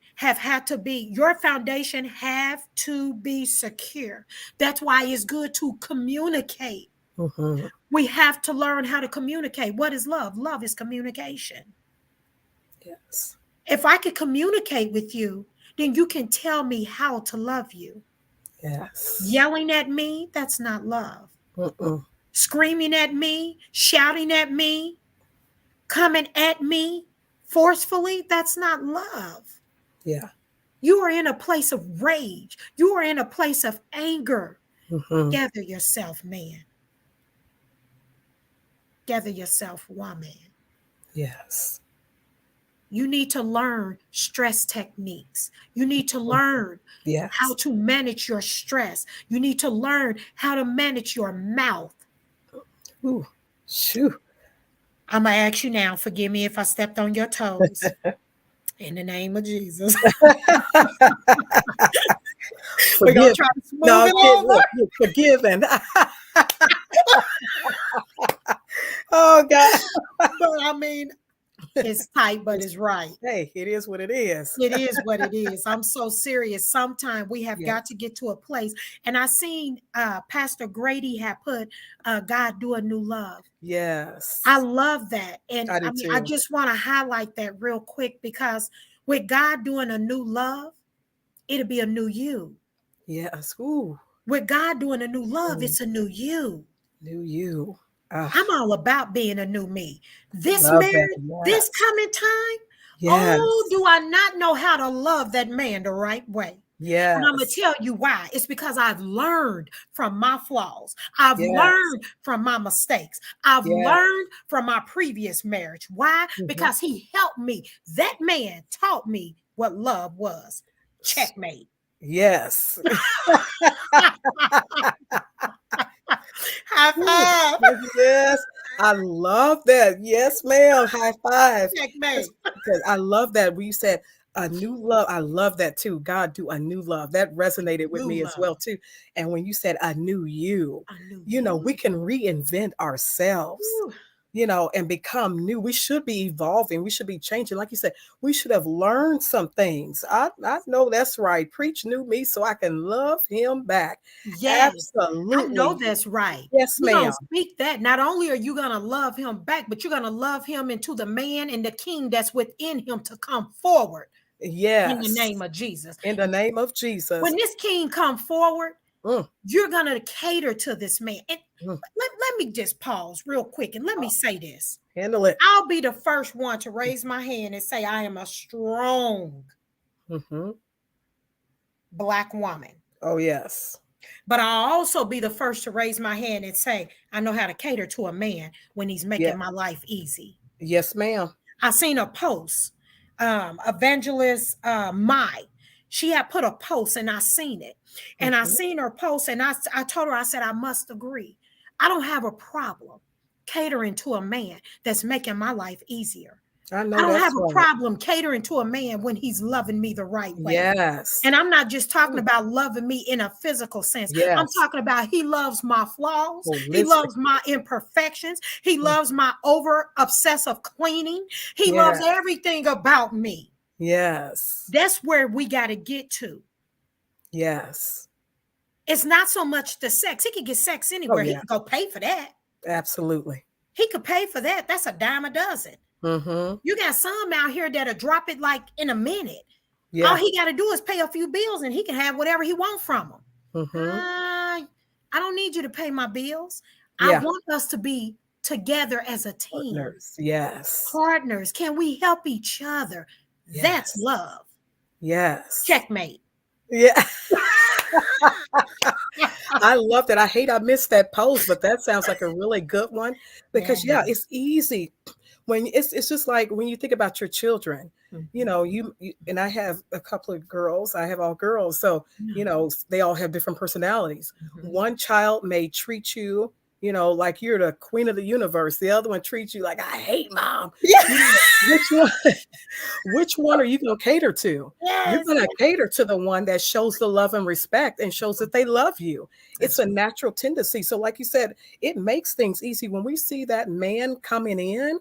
your foundation have to be secure. That's why it's good to communicate. Mm-hmm. We have to learn how to communicate. What is love? Love is communication. Yes. If I could communicate with you, then you can tell me how to love you. Yes. Yelling at me, that's not love. Mm-mm. Screaming at me, shouting at me, coming at me forcefully, that's not love. Yeah. You are in a place of rage. You are in a place of anger. Mm-hmm. Gather yourself, man. Gather yourself, woman. Yes. You need to learn stress techniques. You need to Mm. learn how Yes. to manage your stress. You need to learn how to manage your mouth. Ooh. Shoo. I'm going to ask you now, forgive me if I stepped on your toes. In the name of Jesus. We're going to Forgive. try to smooth No, it kid, over. look, you're forgiven. Oh God. But I mean, it's tight, but it's right. Hey, it is what it is. It is what it is. I'm so serious. Sometimes we have Yeah. got to get to a place. And I seen Pastor Grady had put God do a new love. I Yes. love that. And I I do mean, I too. just want to highlight that real quick because with God doing a new love, it'll be a new you. Yes. Ooh. With God doing a new love, Mm. it's a new you. Knew you. Ah, I'm all about being a new me. This love that. marriage, this Yes. coming time, Oh, Yes. do I not know how to love that man the right way? And I'm going to Yes. tell you why. It's because I've learned from my flaws. I've Yes. learned from my mistakes. I've Yes. learned from my previous marriage. Why? Mhm. Because he helped me. That man taught me what love was. Checkmate. Yes. High Ooh, five. yes, I love that. Yes, ma'am. High five. Checkmate. Because I love that when you said a new love. I love that too. God do a new love. That resonated with New me as well love. too. And when you said a new you, I knew we you. can reinvent ourselves, Whew. and become new. We should be evolving. We should be changing. Like you said, we should have learned some things. I know that's right. Preach new me so I can love him back. Yes, I know Absolutely. that's right. Yes, You're gonna ma'am. speak that. Not only are you gonna love him back, but you're gonna love him into the man and the king that's within him to come forward in the Yes. name of Jesus. In the name of Jesus. When this king come forward, Mm, you're gonna cater to this man. And mm. let me just pause real quick and let me say this. Handle it. I'll be the first one to raise my hand and say I am a strong Hmm. black woman. Oh, yes. But I'll also be the first to raise my hand and say, I know how to cater to a man when he's Yeah. making my life easy. Yes, ma'am. I seen a post, evangelist Mai. She had put a post and I seen it. And I Hmm. seen her post and I told her, I said, I must agree. I don't have a problem catering to a man that's making my life easier. I I know don't have that's a right. problem catering to a man when he's loving me the right way. Yes. And I'm not just talking Mm, about loving me in a physical sense. I'm yes. talking about he loves my flaws. He Holistic. loves my imperfections. He Mm, loves my over obsessive cleaning. He loves yeah. everything about me. Yes. That's where we got to get to. Yes. It's not so much the sex. He could get sex Oh, anywhere. He yeah. could go pay for that. Absolutely. He could pay for that. That's a dime a dozen. Hmm. You got some out here that'll drop it like in a minute. All Yeah. he got to do is pay a few bills and he can have whatever he wants from them. Hmm. I don't need you to pay my bills. I Yeah. want us to be together as a team, Partners. Yes. partners. Can we help each other? That's Yes. love. Yes. Checkmate. Yeah. I love that. I hate I missed that post, but that sounds like a really good one Yeah. because yeah, it's easy when it's just like when you think about your children. Mhm. You and I have a couple of girls. I have all girls, so Yeah. they all have different personalities. Mhm. One child may treat you, like you're the queen of the universe. The other one treats you like I hate mom. Yeah. Which one? Which one are you going to cater to? You're Yes. going to cater to the one that shows the love and respect and shows that they love you. It's That's a natural tendency. So, like you said, it makes things easy when we see that man coming in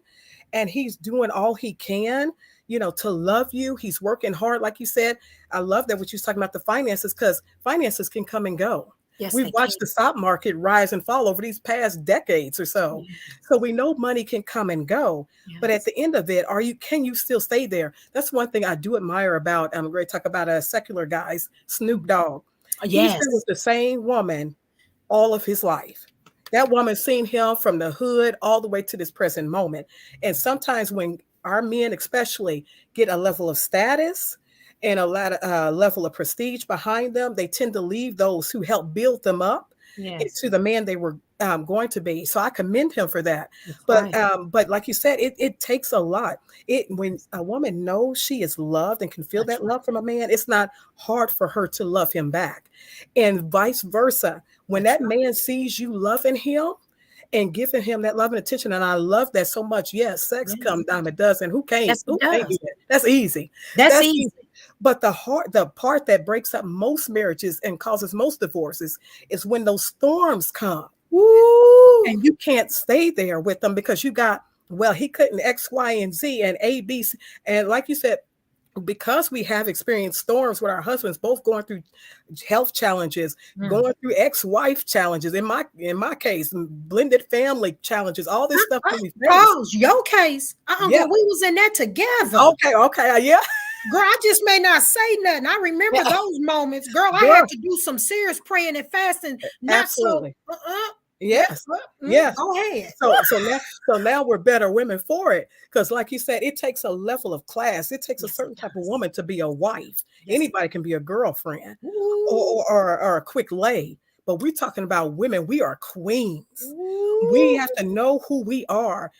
and he's doing all he can, to love you. He's working hard, like you said. I love that what you're talking about the finances because finances can come and go. yes, We've they can. watched the stock market rise and fall over these past decades or so. So we know money can come and go. But at Yes. the end of it, can you still stay there? That's one thing I do admire about I'm going to talk about secular guys, Snoop Dogg. He's been with Yes. the same woman all of his life. That woman seen him from the hood all the way to this present moment. And sometimes when our men especially get a level of status and a lot of level of prestige behind them, they tend to leave those who helped build them up Yes. into the man they were going to be. So I commend him for that. That's But right. but like you said, it takes a lot. It when a woman knows she is loved and can feel That's that right. love from a man, it's not hard for her to love him back, and vice versa. When That's that right. man sees you loving him and giving him that love and attention, and I love that so much. Yes, sex Yes. come dime a dozen. Who can't? Yes, it Who can't do does. that? That's easy. That's That's easy. easy. But the part that breaks up most marriages and causes most divorces is when those storms come Woo. and you can't stay there with them because you got, well, he couldn't X, Y, and Z and A, B, C. And like you said, because we have experienced storms with our husbands, both going through health challenges, Mm. going through ex-wife challenges, in my case, blended family challenges, all this stuff that we face. Pause your case. Yeah. Girl, we was in that together. Okay. Okay. Yeah. Girl, I just may not say nothing. I remember Yeah. those moments. Girl, I Yeah. had to do some serious praying and fasting. Not so, Absolutely. Yeah. Yes. Well, Yes. go ahead. So now we're better women for it. Because like you said, it takes a level of class. It takes a Yes, it certain type of does. woman to be a wife. Yes. Anybody can be a girlfriend Ooh. or a quick lay. But we're talking about women. We are queens. We Ooh. have to know who we are,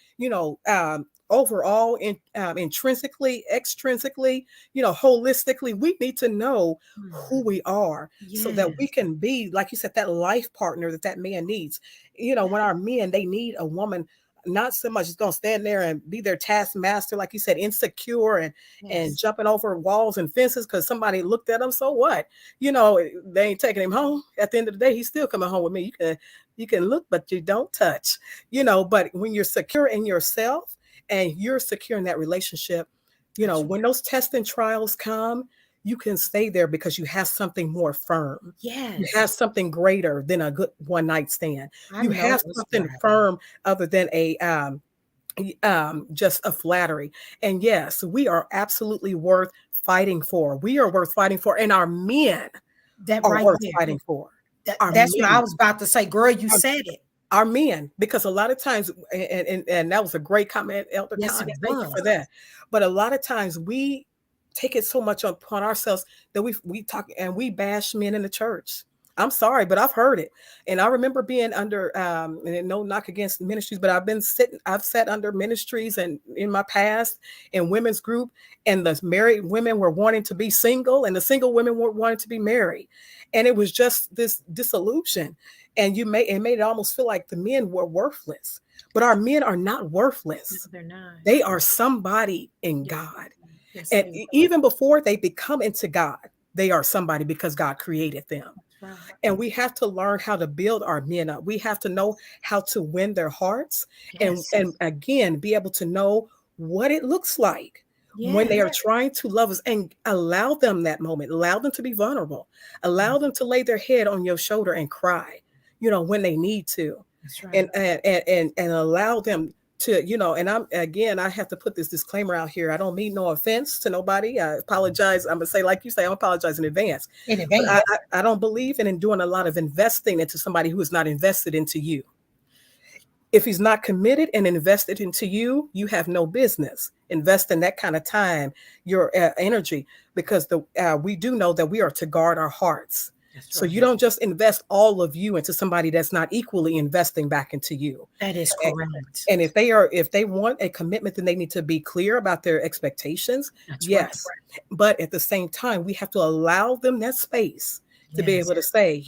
overall, intrinsically, extrinsically, holistically. We need to know who Mm. we are so that we Yes. can be, like you said, that life partner that man needs. When our men, they need a woman, not so much is going to stand there and be their taskmaster, like you said, insecure and Yes. jumping over walls and fences because somebody looked at him. So what? They ain't taking him home. At the end of the day, he's still coming home with me. You can look, but you don't touch. But when you're secure in yourself and you're secure in that relationship, That's when right. those tests and trials come, you can stay there because you have something more firm. You Yes. have something greater than a good one night stand. I You know have that's something right. firm other than just a flattery. And yes, we are absolutely worth fighting for. We are worth fighting for, and our men That are right worth there. fighting for. That, Our that's what I men, was about to say. Girl, you said it. our men, because a lot of times, and that was a great comment, Elder Yes, it Connie. Thank you for was. that. But a lot of times we take it so much upon ourselves that we talk and we bash men in the church. I'm sorry, but I've heard it, and I remember being under, and no knock against ministries, but I've sat under ministries and in my past in women's group, and the married women were wanting to be single, and the single women were wanting to be married, and it was just this disillusion and it made it almost feel like the men were worthless. But our men are not No, worthless. they're not. They are somebody in Yes, God. yes, And they are. even before they become into God, they are somebody because God created them. That's right. And we have to learn how to build our men up. We have to know how to win their hearts Yes. and again be able to know what it looks like when Yes. they are trying to love us and allow them that moment, allow them to be vulnerable, allow them to lay their head on your shoulder and cry, when they need to, That's right. and allow them to, and I have to put this disclaimer out here. I don't mean no offense to nobody. I apologize. I'm gonna say, like you say, I apologize in advance. In But I, advance. I, I don't believe in doing a lot of investing into somebody who is not invested into you. If he's not committed and invested into you, you have no business investing that kind of time, your energy, because we do know that we are to guard our hearts. That's So you right. don't just invest all of you into somebody that's not equally investing back into you. That is correct. And if they want a commitment, then they need to be clear about their expectations. That's right. Yes. But at the same time, we have to allow them that space to be Yes. able to say,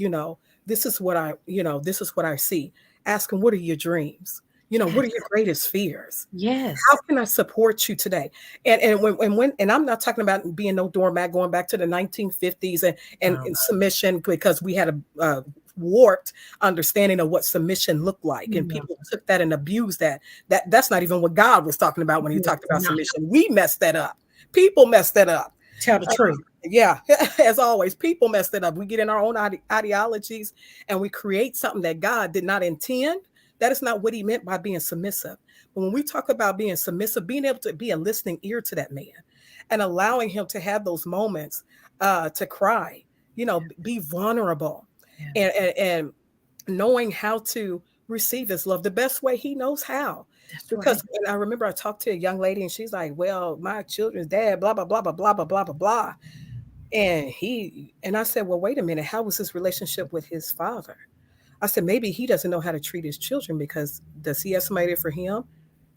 this is what I see. Ask them, what are your dreams? What are Yes. your greatest fears? How Yes. can I support you today? And I'm not talking about being no doormat, going back to the 1950s and No. submission, because we had a warped understanding of what submission looked like, and No. people took that and abused that. That's not even what God was talking about when he No, talked it's about not. submission. We messed that up. People messed that up. Tell the Uh, truth. yeah, as always, people messed it up. We get in our own ideologies and we create something that God did not intend. That is not what he meant by being submissive. But when we talk about being submissive, being able to be a listening ear to that man and allowing him to have those moments to cry, be vulnerable, Yes. and knowing how to receive his love the best way he knows how. That's right. Because and I remember I talked to a young lady and she's like, well, my children's dad, blah, blah, blah, blah, blah, blah, blah, blah, blah. And I said, well, wait a minute. How was his relationship with his father? I said, maybe he doesn't know how to treat his children because does he have somebody there for him?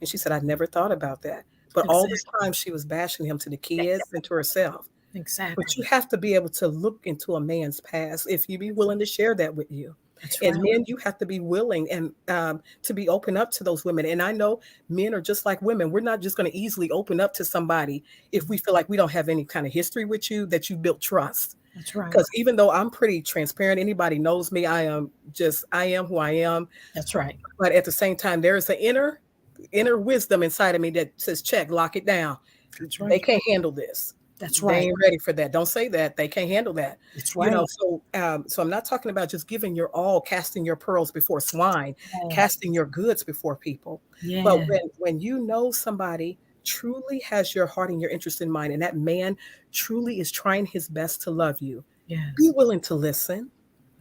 And she said, I never thought about that. But all this Exactly. time she was bashing him to the kids and to herself. But you Exactly. have to be able to look into a man's past if you be willing to share that with you. That's And right. men, you have to be willing and to be open up to those women. And I know men are just like women. We're not just going to easily open up to somebody if we feel like we don't have any kind of history with you, that you built trust. That's right. Because even though I'm pretty transparent, anybody knows me, I am who I am. That's right. But at the same time, there is an inner wisdom inside of me that says, check, lock it down. That's They right. can't handle this. That's They right. ain't ready for that. Don't say that. They can't handle that. That's right. So I'm not talking about just giving your all, casting your pearls before swine, Yes. casting your goods before people. But Yeah. when you know somebody truly has your heart and your interest in mind, and that man truly is trying his best to love you, be Yes. willing to listen.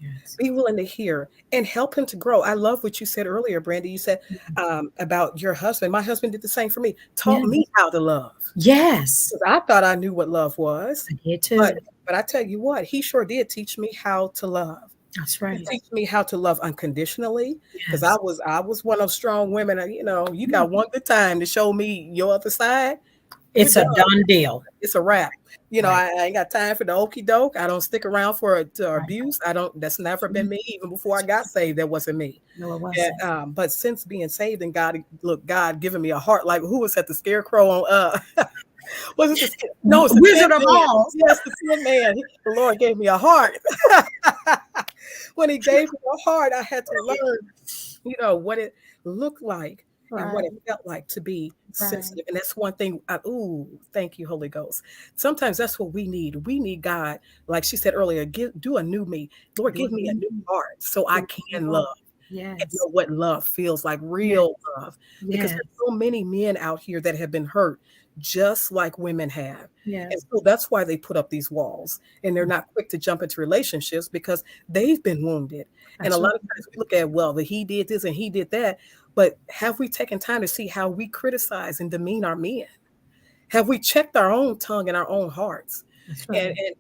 Yes. Be willing to hear and help him to grow. I love what you said earlier, Brandy. You said about your husband. My husband did the same for me, taught me Yes. how to love. Yes. 'Cause I thought I knew what love was, I did but too. I tell you what, he sure did teach me how to love. That's He right. teach me how to love unconditionally, because Yes. I was one of those strong women. You got one good time to show me your other side. You're It's done. a done deal. It's a wrap. Right. I ain't got time for the okey doke. I don't stick around for to Right. abuse. I don't. That's never been me. Even before I That's got right. saved, that wasn't me. No, it And, wasn't. but since being saved and God giving me a heart, like who was at the scarecrow on was it no, it's the Wizard tin of man. Oz. Yes, the tin man. The Lord gave me a heart. When he gave me a heart, I had to learn, what it looked like and what Right. it felt like to be Right. sensitive. And that's one thing. Ooh, thank you, Holy Ghost. Sometimes that's what we need. We need God, like she said earlier, do a new me. Lord, Do give it. me a new heart so I Do can love it. and Yes. know what love feels like, Yes. real love. Because Yes. there's so many men out here that have been hurt just like women have. And Yes. so that's why they put up these walls and they're not quick to jump into relationships because they've been wounded. And a That's right. lot of times we look at, well, that he did this and he did that. But have we taken time to see how we criticize and demean our men? Have we checked our own tongue and our own hearts? That's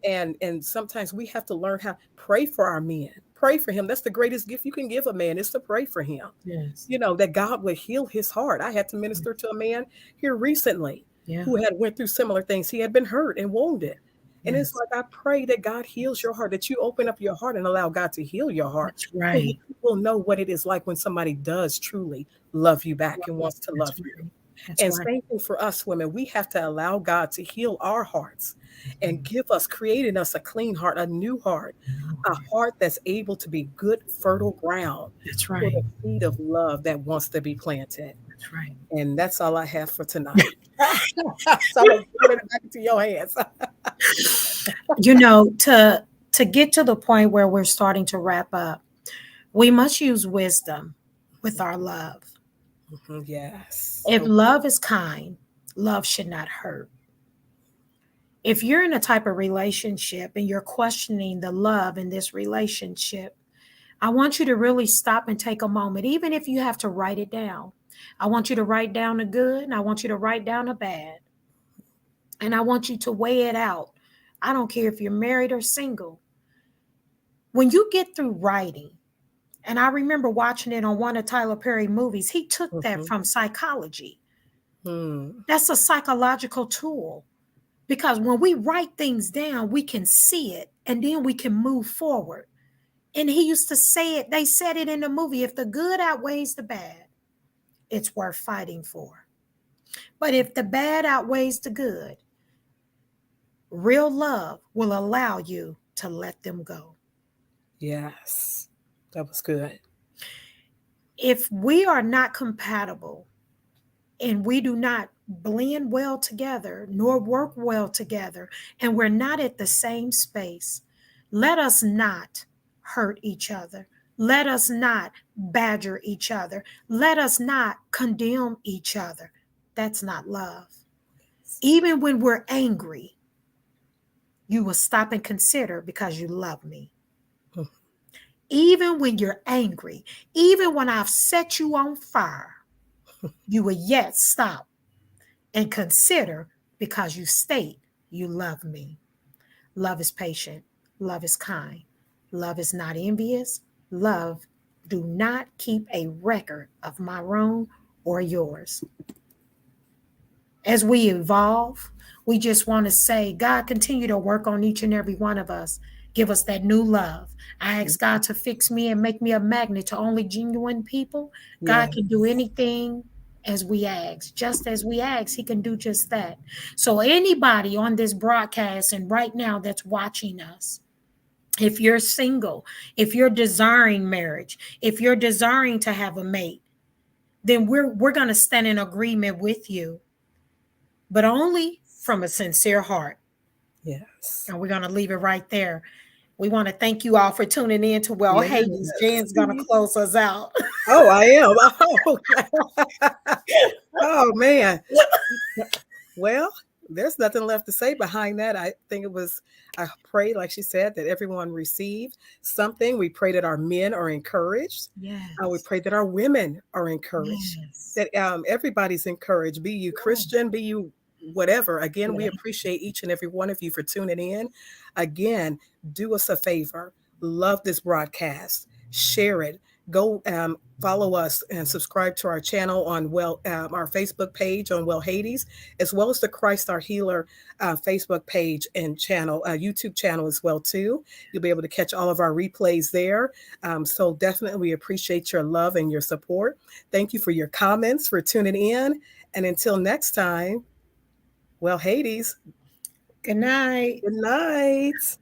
And right. sometimes we have to learn how to pray for our men. Pray for him. That's the greatest gift you can give a man is to pray for him. Yes. That God would heal his heart. I had to minister to a man here recently Yeah. who had went through similar things. He had been hurt and wounded. And it's Yes. like I pray that God heals your heart, that you open up your heart and allow God to heal your heart. That's So you right. will know what it is like when somebody does truly love you back and wants to That's love you. right. That's And right. same thing for us women. We have to allow God to heal our hearts and create in us a clean heart, a new heart, a heart that's able to be good, fertile ground That's for right. the seed of love that wants to be planted. That's right. And that's all I have for tonight. So I'm going to put it back into your hands. To get to the point where we're starting to wrap up, we must use wisdom with our love. Yes. If love is kind, love should not hurt. If you're in a type of relationship and you're questioning the love in this relationship, I want you to really stop and take a moment, even if you have to write it down. I want you to write down the good and I want you to write down the bad. And I want you to weigh it out. I don't care if you're married or single. When you get through writing, and I remember watching it on one of Tyler Perry movies, he took that Mhm. from psychology. Hmm. That's a psychological tool because when we write things down, we can see it and then we can move forward. And he used to say it, they said it in the movie, if the good outweighs the bad, it's worth fighting for. But if the bad outweighs the good, real love will allow you to let them go. Yes. That was good. If we are not compatible and we do not blend well together nor work well together and we're not at the same space, let us not hurt each other. Let us not badger each other. Let us not condemn each other. That's not love. Even when we're angry, you will stop and consider because you love me. Mhm. Even when you're angry, even when I've set you on fire, you will yet stop and consider because you state you love me. Love is patient. Love is kind. Love is not envious. Love do not keep a record of my wrong or yours. As we evolve, we just want to say, God, continue to work on each and every one of us. Give us that new love. I ask God to fix me and make me a magnet to only genuine people. Yeah. God can do anything as we ask. Just as we ask, He can do just that. So, anybody on this broadcast and right now that's watching us, if you're single, if you're desiring marriage, if you're desiring to have a mate, then we're going to stand in agreement with you, but only from a sincere heart. Yes. And we're going to leave it right there. We want to thank you all for tuning in to Well Hades. Yes. Jen's going to close us out. Oh, I am. Oh, oh man. Well, there's nothing left to say behind that. I think it was, I pray, like she said, that everyone received something. We pray that our men are encouraged. We Yes. pray that our women are encouraged, Yes. that everybody's encouraged, be you Christian, be you whatever. Again, we Yeah. appreciate each and every one of you for tuning in. Again, do us a favor, love this broadcast, share it. Go follow us and subscribe to our channel on our Facebook page on Well Hades, as well as the Christ Our Healer Facebook page and channel, YouTube channel as well too. You'll be able to catch all of our replays there. So definitely we appreciate your love and your support. Thank you for your comments, for tuning in, and until next time, well, Hades, Good night. good night.